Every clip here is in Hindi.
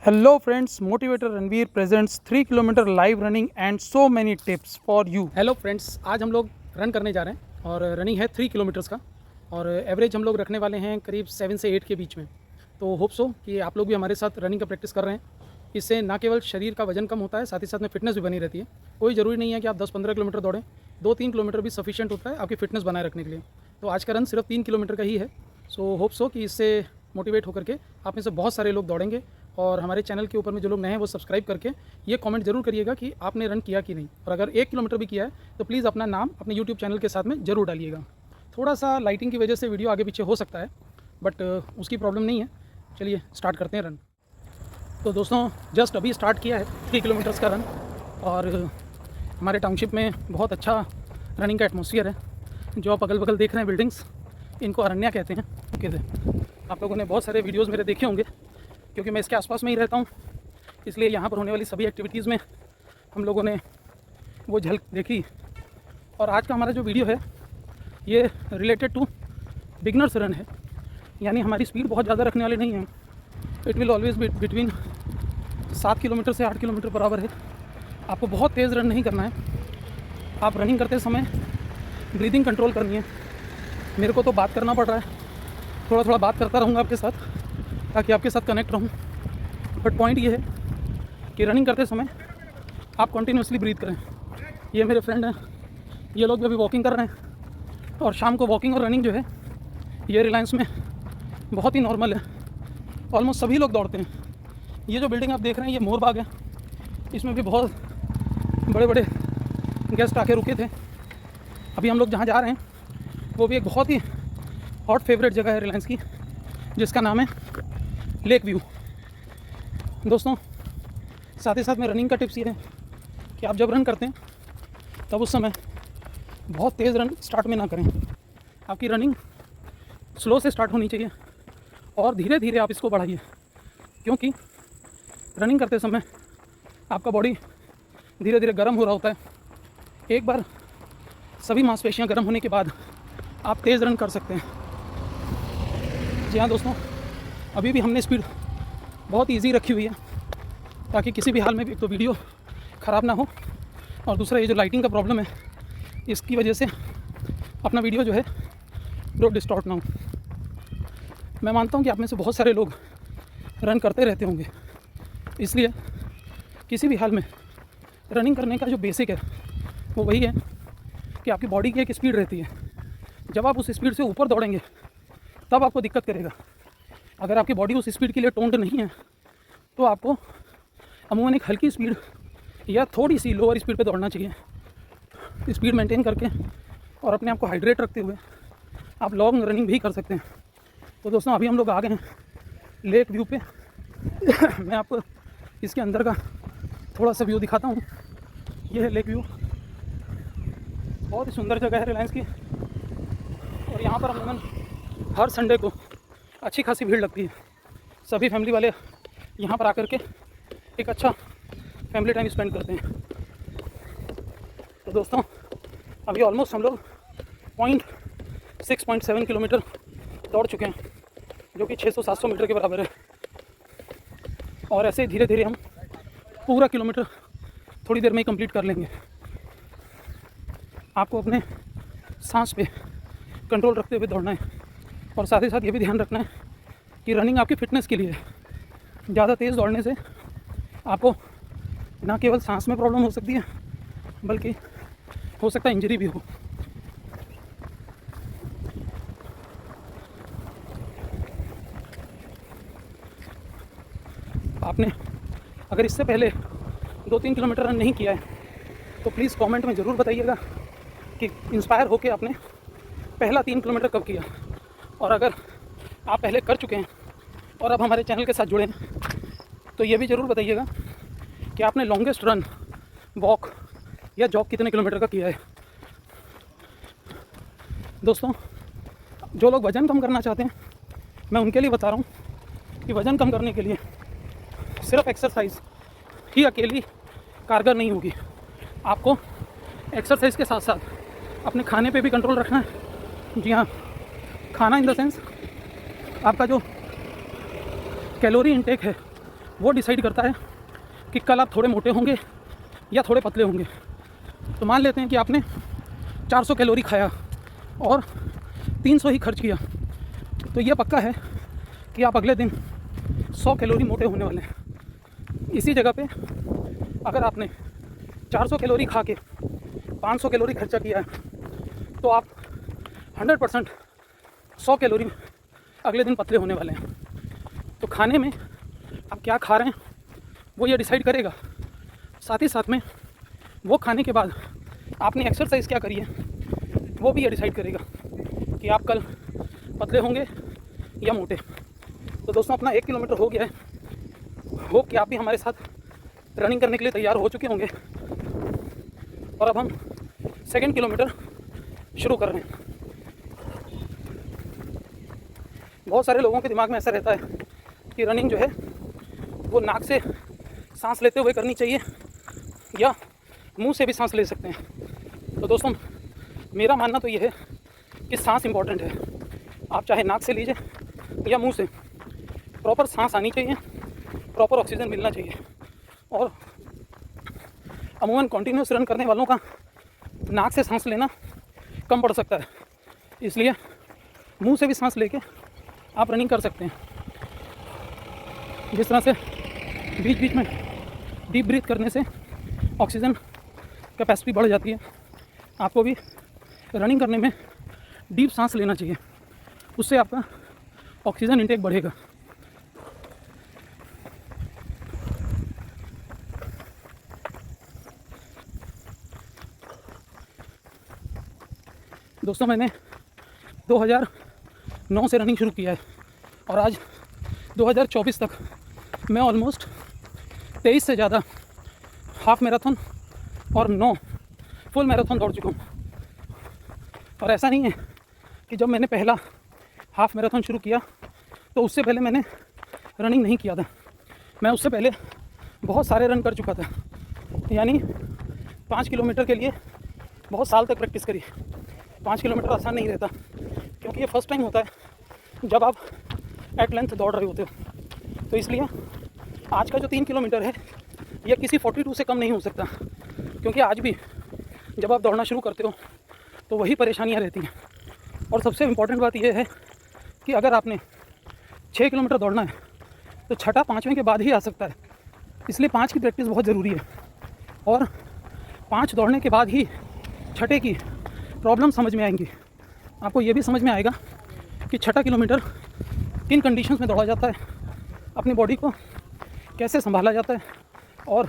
Hello friends, Motivator Ranveer presents 3 kilometre live running and so many tips for you. Hello friends, आज हम लोग रन करने जा रहे हैं और रनिंग है 3 किलोमीटर्स का और एवरेज हम लोग रखने वाले हैं करीब 7 से 8 के बीच में। तो होप सो कि आप लोग भी हमारे साथ रनिंग का प्रैक्टिस कर रहे हैं। इससे ना केवल शरीर का वजन कम होता है, साथ ही साथ में फिटनेस भी बनी रहती है। कोई ज़रूरी नहीं है कि आप 10-15 किलोमीटर दौड़ें, 2-3 किलोमीटर भी सफिशिएंट होता है आपकी फिटनेस बनाए रखने के लिए। तो आज का रन सिर्फ 3 किलोमीटर का ही है। सो होप सो कि इससे मोटिवेट होकर के आप में से बहुत सारे लोग दौड़ेंगे और हमारे चैनल के ऊपर में जो लोग नए हैं वो सब्सक्राइब करके ये कमेंट जरूर करिएगा कि आपने रन किया कि नहीं, और अगर 1 किलोमीटर भी किया है तो प्लीज़ अपना नाम अपने यूट्यूब चैनल के साथ में ज़रूर डालिएगा। थोड़ा सा लाइटिंग की वजह से वीडियो आगे पीछे हो सकता है, बट उसकी प्रॉब्लम नहीं है। चलिए स्टार्ट करते हैं रन। तो दोस्तों, जस्ट अभी स्टार्ट किया है 3 किलोमीटर्स का रन और हमारे टाउनशिप में बहुत अच्छा रनिंग का एटमॉस्फेयर है। जो आप अगल बगल देख रहे हैं बिल्डिंग्स, इनको अरण्या कहते हैं। ओके से आप लोगों ने बहुत सारे वीडियोज़ मेरे देखे होंगे, क्योंकि मैं इसके आसपास में ही रहता हूँ, इसलिए यहाँ पर होने वाली सभी एक्टिविटीज़ में हम लोगों ने वो झलक देखी। और आज का हमारा जो वीडियो है ये रिलेटेड टू बिगनर्स रन है, यानी हमारी स्पीड बहुत ज़्यादा रखने वाले नहीं हैं। It will always be between 7 kilometre से 8 किलोमीटर बराबर है। आपको बहुत तेज़ रन नहीं करना है। आप रनिंग करते समय ब्रीदिंग कंट्रोल करनी है। मेरे को तो बात करना पड़ रहा है, थोड़ा थोड़ा बात करता रहूँगा आपके साथ ताकि आपके साथ कनेक्ट रहूँ। बट पॉइंट ये है कि रनिंग करते समय आप कंटिन्यूसली ब्रीथ करें। ये मेरे फ्रेंड हैं, ये लोग भी अभी वॉकिंग कर रहे हैं और शाम को वॉकिंग और रनिंग जो है ये रिलायंस में बहुत ही नॉर्मल है। ऑलमोस्ट सभी लोग दौड़ते हैं। ये जो बिल्डिंग आप देख रहे हैं ये मोरबाग है, इसमें भी बहुत बड़े बड़े गेस्ट आके रुके थे। अभी हम लोग जहाँ जा रहे हैं वो भी एक बहुत ही हॉट फेवरेट जगह है रिलायंस की, जिसका नाम है लेक व्यू। दोस्तों, साथ ही साथ में रनिंग का टिप्स ये है कि आप जब रन करते हैं तब उस समय बहुत तेज़ रन स्टार्ट में ना करें। आपकी रनिंग स्लो से स्टार्ट होनी चाहिए और धीरे धीरे आप इसको बढ़ाइए, क्योंकि रनिंग करते समय आपका बॉडी धीरे धीरे गर्म हो रहा होता है। एक बार सभी मांसपेशियां गर्म होने के बाद आप तेज़ रन कर सकते हैं। जी हाँ दोस्तों, अभी भी हमने स्पीड बहुत ईजी रखी हुई है ताकि किसी भी हाल में भी एक तो वीडियो ख़राब ना हो, और दूसरा ये जो लाइटिंग का प्रॉब्लम है इसकी वजह से अपना वीडियो जो है वो डिस्टॉर्ट ना हो। मैं मानता हूँ कि आप में से बहुत सारे लोग रन करते रहते होंगे, इसलिए किसी भी हाल में रनिंग करने का जो बेसिक है वो वही है कि आपकी बॉडी की एक स्पीड रहती है। जब आप उस स्पीड से ऊपर दौड़ेंगे तब आपको दिक्कत करेगा। अगर आपकी बॉडी उस स्पीड के लिए टोन्ड नहीं है तो आपको अमूमन एक हल्की स्पीड या थोड़ी सी लोअर स्पीड पे दौड़ना चाहिए। स्पीड मेंटेन करके और अपने आप को हाइड्रेट रखते हुए आप लॉन्ग रनिंग भी कर सकते हैं। तो दोस्तों, अभी हम लोग आ गए हैं लेक व्यू पे। मैं आपको इसके अंदर का थोड़ा सा व्यू दिखाता हूँ। ये है लेक व्यू, बहुत ही सुंदर जगह है रिलायंस की, और यहाँ पर अमूमन हर संडे को अच्छी खासी भीड़ लगती है। सभी फैमिली वाले यहाँ पर आकर के एक अच्छा फैमिली टाइम स्पेंड करते हैं। तो दोस्तों, अभी ऑलमोस्ट हम लोग 6.7 किलोमीटर दौड़ चुके हैं, जो कि 600-700 मीटर के बराबर है। और ऐसे धीरे धीरे हम पूरा किलोमीटर थोड़ी देर में ही कंप्लीट कर लेंगे। आपको अपने सांस पे कंट्रोल रखते हुए दौड़ना है, और साथ ही साथ ये भी ध्यान रखना है कि रनिंग आपकी फ़िटनेस के लिए है। ज़्यादा तेज़ दौड़ने से आपको ना केवल सांस में प्रॉब्लम हो सकती है, बल्कि हो सकता है इंजरी भी हो। आपने अगर इससे पहले 2-3 किलोमीटर रन नहीं किया है तो प्लीज़ कमेंट में ज़रूर बताइएगा कि इंस्पायर होकर आपने पहला 3 किलोमीटर कब किया। और अगर आप पहले कर चुके हैं और अब हमारे चैनल के साथ जुड़े हैं तो ये भी ज़रूर बताइएगा कि आपने लॉन्गेस्ट रन, वॉक या जॉग कितने किलोमीटर का किया है। दोस्तों, जो लोग वज़न कम करना चाहते हैं मैं उनके लिए बता रहा हूँ कि वज़न कम करने के लिए सिर्फ एक्सरसाइज ही अकेली कारगर नहीं होगी। आपको एक्सरसाइज के साथ साथ अपने खाने पे भी कंट्रोल रखना है। जी हाँ, खाना इन द सेंस आपका जो कैलोरी इंटेक है वो डिसाइड करता है कि कल आप थोड़े मोटे होंगे या थोड़े पतले होंगे। तो मान लेते हैं कि आपने 400 कैलोरी खाया और 300 ही खर्च किया, तो ये पक्का है कि आप अगले दिन 100 कैलोरी मोटे होने वाले हैं। इसी जगह पे अगर आपने 400 कैलोरी खा के 500 कैलोरी खर्चा किया है तो आप 100% 100 कैलोरी अगले दिन पतले होने वाले हैं। तो खाने में आप क्या खा रहे हैं वो ये डिसाइड करेगा। साथ ही साथ में वो खाने के बाद आपने एक्सरसाइज क्या करी है वो भी ये डिसाइड करेगा कि आप कल पतले होंगे या मोटे। तो दोस्तों अपना 1 किलोमीटर हो गया है। होप कि आप भी हमारे साथ रनिंग करने के लिए तैयार हो चुके होंगे और अब हम 2nd किलोमीटर शुरू कर रहे हैं। बहुत सारे लोगों के दिमाग में ऐसा रहता है कि रनिंग जो है वो नाक से सांस लेते हुए करनी चाहिए या मुंह से भी सांस ले सकते हैं। तो दोस्तों मेरा मानना तो ये है कि सांस इम्पॉर्टेंट है। आप चाहे नाक से लीजिए या मुंह से, प्रॉपर सांस आनी चाहिए, प्रॉपर ऑक्सीजन मिलना चाहिए। और अमूमन कॉन्टीन्यूस रन करने वालों का नाक से सांस लेना कम पड़ सकता है, इसलिए मुंह से भी सांस लेके आप रनिंग कर सकते हैं। जिस तरह से बीच बीच में डीप ब्रीथ करने से ऑक्सीजन कैपेसिटी बढ़ जाती है, आपको भी रनिंग करने में डीप सांस लेना चाहिए, उससे आपका ऑक्सीजन इंटेक बढ़ेगा। दोस्तों मैंने 2009 से रनिंग शुरू किया है और आज 2024 तक मैं ऑलमोस्ट 23 से ज़्यादा हाफ मैराथन और 9 फुल मैराथन दौड़ चुका हूँ। और ऐसा नहीं है कि जब मैंने पहला हाफ मैराथन शुरू किया तो उससे पहले मैंने रनिंग नहीं किया था। मैं उससे पहले बहुत सारे रन कर चुका था, यानी 5 किलोमीटर के लिए बहुत साल तक प्रैक्टिस करी। 5 किलोमीटर आसान नहीं रहता क्योंकि ये फर्स्ट टाइम होता है जब आप एट लेंथ दौड़ रहे होते हो। तो इसलिए आज का जो 3 किलोमीटर है ये किसी 42 से कम नहीं हो सकता, क्योंकि आज भी जब आप दौड़ना शुरू करते हो तो वही परेशानियां रहती हैं। और सबसे इम्पॉर्टेंट बात यह है कि अगर आपने 6 किलोमीटर दौड़ना है तो छठा 5वें के बाद ही आ सकता है, इसलिए 5 की प्रैक्टिस बहुत ज़रूरी है। और 5 दौड़ने के बाद ही छठे की प्रॉब्लम समझ में आएंगी। आपको ये भी समझ में आएगा कि छठा किलोमीटर किन कंडीशंस में दौड़ा जाता है, अपनी बॉडी को कैसे संभाला जाता है और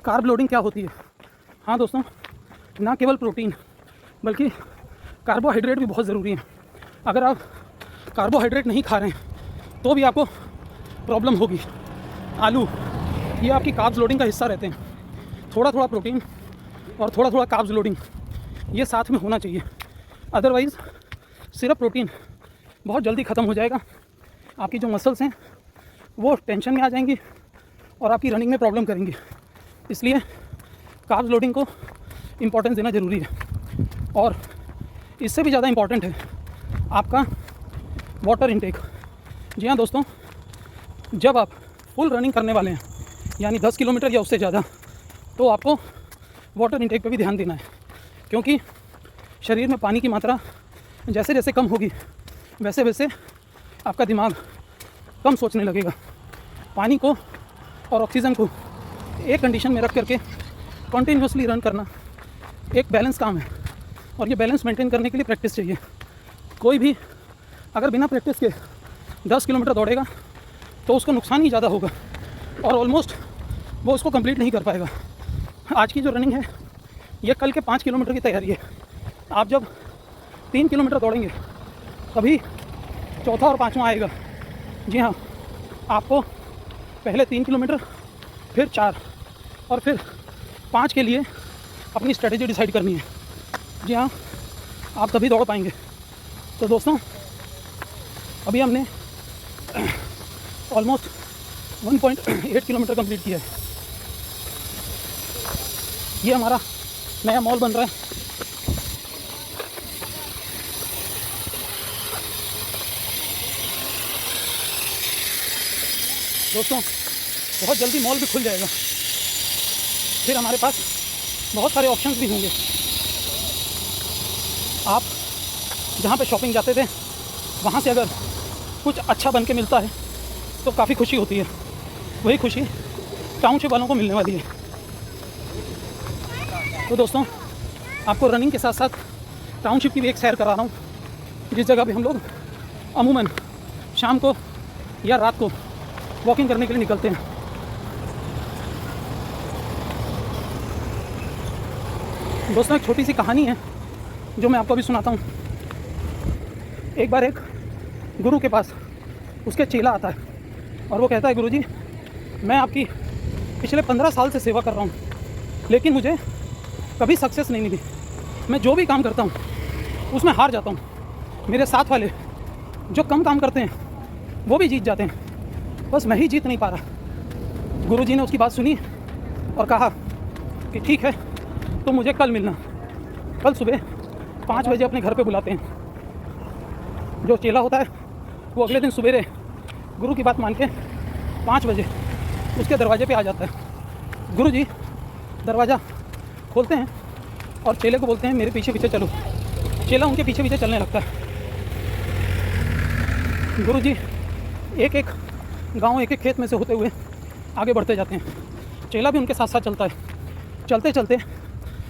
कार्ब लोडिंग क्या होती है। हाँ दोस्तों, ना केवल प्रोटीन बल्कि कार्बोहाइड्रेट भी बहुत ज़रूरी है। अगर आप कार्बोहाइड्रेट नहीं खा रहे हैं तो भी आपको प्रॉब्लम होगी। आलू ये आपकी कार्ब्स लोडिंग का हिस्सा रहते हैं। थोड़ा थोड़ा प्रोटीन और थोड़ा थोड़ा कार्ब्स लोडिंग ये साथ में होना चाहिए, अदरवाइज़ सिर्फ प्रोटीन बहुत जल्दी ख़त्म हो जाएगा। आपकी जो मसल्स हैं वो टेंशन में आ जाएंगी और आपकी रनिंग में प्रॉब्लम करेंगी। इसलिए कार्ब्स लोडिंग को इम्पोर्टेंस देना ज़रूरी है। और इससे भी ज़्यादा इम्पॉर्टेंट है आपका वाटर इनटेक। जी हाँ दोस्तों, जब आप फुल रनिंग करने वाले हैं यानी 10 किलोमीटर या उससे ज़्यादा, तो आपको वाटर इनटेक पे भी ध्यान देना है, क्योंकि शरीर में पानी की मात्रा जैसे जैसे कम होगी वैसे वैसे आपका दिमाग कम सोचने लगेगा। पानी को और ऑक्सीजन को एक कंडीशन में रख करके कंटिन्यूसली रन करना एक बैलेंस काम है, और ये बैलेंस मेंटेन करने के लिए प्रैक्टिस चाहिए। कोई भी अगर बिना प्रैक्टिस के 10 किलोमीटर दौड़ेगा तो उसको नुकसान ही ज़्यादा होगा और ऑलमोस्ट वो उसको कंप्लीट नहीं कर पाएगा। आज की जो रनिंग है ये कल के 5 किलोमीटर की तैयारी है। आप जब 3 किलोमीटर दौड़ेंगे तभी चौथा और 5वां आएगा। जी हाँ, आपको पहले 3 किलोमीटर, फिर 4 और फिर 5 के लिए अपनी स्ट्रेटेजी डिसाइड करनी है। जी हाँ, आप तभी दौड़ पाएंगे। तो दोस्तों अभी हमने ऑलमोस्ट 1.8 किलोमीटर कंप्लीट किया है। ये हमारा नया मॉल बन रहा है। दोस्तों बहुत जल्दी मॉल भी खुल जाएगा, फिर हमारे पास बहुत सारे ऑप्शंस भी होंगे। आप जहाँ पे शॉपिंग जाते थे वहाँ से अगर कुछ अच्छा बन के मिलता है तो काफ़ी खुशी होती है। वही खुशी टाउनशिप वालों को मिलने वाली है। तो दोस्तों आपको रनिंग के साथ साथ टाउनशिप की भी एक सैर करा रहा हूँ, जिस जगह पे हम लोग अमूमन शाम को या रात को वॉकिंग करने के लिए निकलते हैं। दोस्तों एक छोटी सी कहानी है जो मैं आपको अभी सुनाता हूँ। एक बार एक गुरु के पास उसके चेला आता है और वो कहता है, गुरुजी मैं आपकी पिछले 15 साल से सेवा कर रहा हूँ, लेकिन मुझे कभी सक्सेस नहीं मिली। मैं जो भी काम करता हूँ उसमें हार जाता हूँ। मेरे साथ वाले जो कम काम करते हैं वो भी जीत जाते हैं, बस मैं ही जीत नहीं पा रहा। गुरुजी ने उसकी बात सुनी और कहा कि ठीक है, तो मुझे कल मिलना। कल सुबह 5 बजे अपने घर पे बुलाते हैं। जो चेला होता है वो अगले दिन सवेरे गुरु की बात मान के 5 बजे उसके दरवाजे पे आ जाता है। गुरुजी दरवाज़ा खोलते हैं और चेले को बोलते हैं मेरे पीछे पीछे चलो। चेला उनके पीछे पीछे चलने लगता है। गुरुजी एक एक गांव, एक एक खेत में से होते हुए आगे बढ़ते जाते हैं। चेला भी उनके साथ साथ चलता है। चलते चलते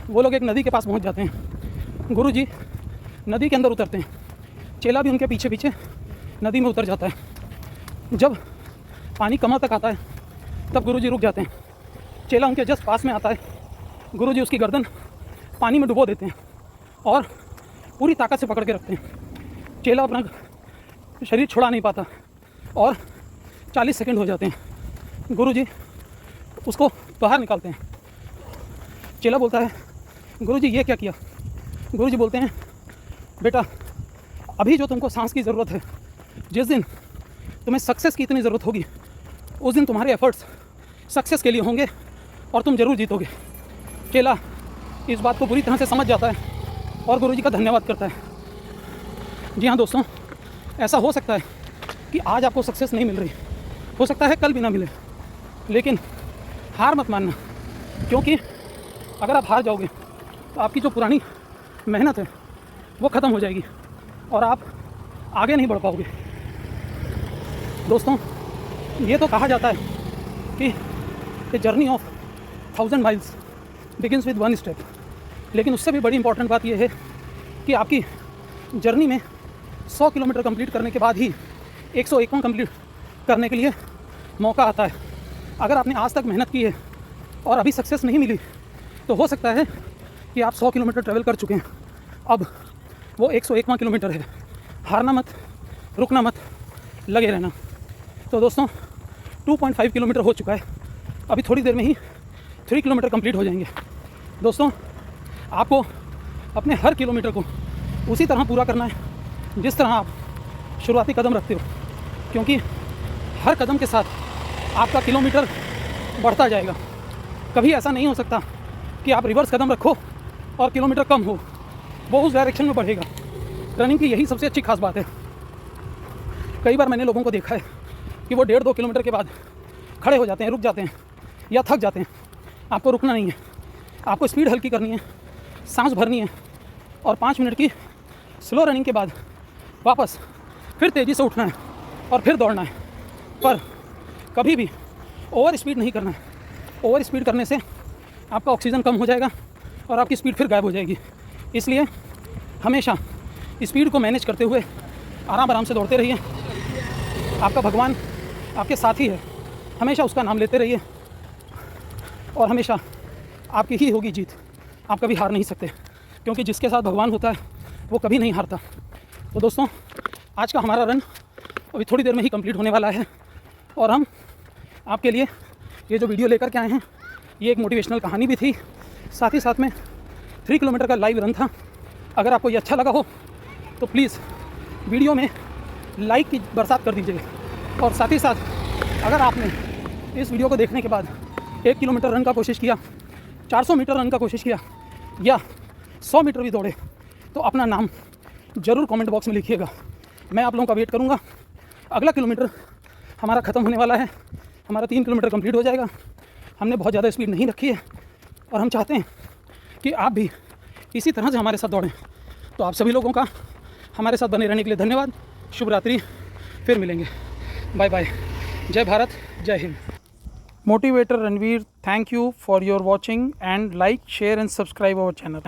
वो लोग एक नदी के पास पहुंच जाते हैं। गुरुजी नदी के अंदर उतरते हैं। चेला भी उनके पीछे पीछे नदी में उतर जाता है। जब पानी कमर तक आता है तब गुरुजी रुक जाते हैं। चेला उनके जस्ट पास में आता है। गुरुजी उसकी गर्दन पानी में डुबो देते हैं और पूरी ताकत से पकड़ के रखते हैं। चेला अपना शरीर छुड़ा नहीं पाता और 40 सेकंड हो जाते हैं। गुरुजी उसको बाहर निकालते हैं। चेला बोलता है, गुरुजी ये क्या किया? गुरुजी बोलते हैं, बेटा अभी जो तुमको सांस की ज़रूरत है, जिस दिन तुम्हें सक्सेस की इतनी ज़रूरत होगी उस दिन तुम्हारे एफर्ट्स सक्सेस के लिए होंगे और तुम ज़रूर जीतोगे। चेला इस बात को बुरी तरह से समझ जाता है और गुरुजी का धन्यवाद करता है। जी हाँ दोस्तों, ऐसा हो सकता है कि आज आपको सक्सेस नहीं मिल रही, हो सकता है कल भी ना मिले, लेकिन हार मत मानना, क्योंकि अगर आप हार जाओगे तो आपकी जो पुरानी मेहनत है वो ख़त्म हो जाएगी और आप आगे नहीं बढ़ पाओगे। दोस्तों ये तो कहा जाता है कि the journey of 1000 miles begins with 1 step, लेकिन उससे भी बड़ी इंपॉर्टेंट बात यह है कि आपकी जर्नी में 100 किलोमीटर कंप्लीट करने के बाद ही 101वां कंप्लीट करने के लिए मौका आता है। अगर आपने आज तक मेहनत की है और अभी सक्सेस नहीं मिली तो हो सकता है कि आप 100 किलोमीटर ट्रैवल कर चुके हैं, अब वो 101वां किलोमीटर है। हारना मत, रुकना मत, लगे रहना। तो दोस्तों 2.5 किलोमीटर हो चुका है, अभी थोड़ी देर में ही 3 किलोमीटर कंप्लीट हो जाएंगे। दोस्तों आपको अपने हर किलोमीटर को उसी तरह पूरा करना है जिस तरह आप शुरुआती कदम रखते हो, क्योंकि हर कदम के साथ आपका किलोमीटर बढ़ता जाएगा। कभी ऐसा नहीं हो सकता कि आप रिवर्स कदम रखो और किलोमीटर कम हो, वो उस डायरेक्शन में बढ़ेगा। रनिंग की यही सबसे अच्छी खास बात है। कई बार मैंने लोगों को देखा है कि वो 1.5-2 किलोमीटर के बाद खड़े हो जाते हैं, रुक जाते हैं या थक जाते हैं। आपको रुकना नहीं है, आपको स्पीड हल्की करनी है, सांस भरनी है और 5 मिनट की स्लो रनिंग के बाद वापस फिर तेज़ी से उठना है और फिर दौड़ना है। पर कभी भी ओवर स्पीड नहीं करना है। ओवर स्पीड करने से आपका ऑक्सीजन कम हो जाएगा और आपकी स्पीड फिर गायब हो जाएगी। इसलिए हमेशा स्पीड को मैनेज करते हुए आराम आराम से दौड़ते रहिए। आपका भगवान आपके साथ ही है, हमेशा उसका नाम लेते रहिए और हमेशा आपकी ही होगी जीत। आप कभी हार नहीं सकते, क्योंकि जिसके साथ भगवान होता है वो कभी नहीं हारता। तो दोस्तों आज का हमारा रन अभी थोड़ी देर में ही कंप्लीट होने वाला है और हम आपके लिए ये जो वीडियो लेकर के आए हैं ये एक मोटिवेशनल कहानी भी थी, साथ ही साथ में 3 किलोमीटर का लाइव रन था। अगर आपको ये अच्छा लगा हो तो प्लीज़ वीडियो में लाइक की बरसात कर दीजिए और साथ ही साथ अगर आपने इस वीडियो को देखने के बाद 1 किलोमीटर रन का कोशिश किया, 400 मीटर रन का कोशिश किया या 100 मीटर भी दौड़े तो अपना नाम ज़रूर कमेंट बॉक्स में लिखिएगा। मैं आप लोगों का वेट करूँगा। अगला किलोमीटर हमारा ख़त्म होने वाला है हमारा 3 किलोमीटर कंप्लीट हो जाएगा। हमने बहुत ज़्यादा स्पीड नहीं रखी है और हम चाहते हैं कि आप भी इसी तरह से हमारे साथ दौड़ें। तो आप सभी लोगों का हमारे साथ बने रहने के लिए धन्यवाद। शुभ रात्रि, फिर मिलेंगे। Bye bye. जय भारत, जय Hind. Motivator Ranveer, thank you for your watching and like, share and subscribe our channel.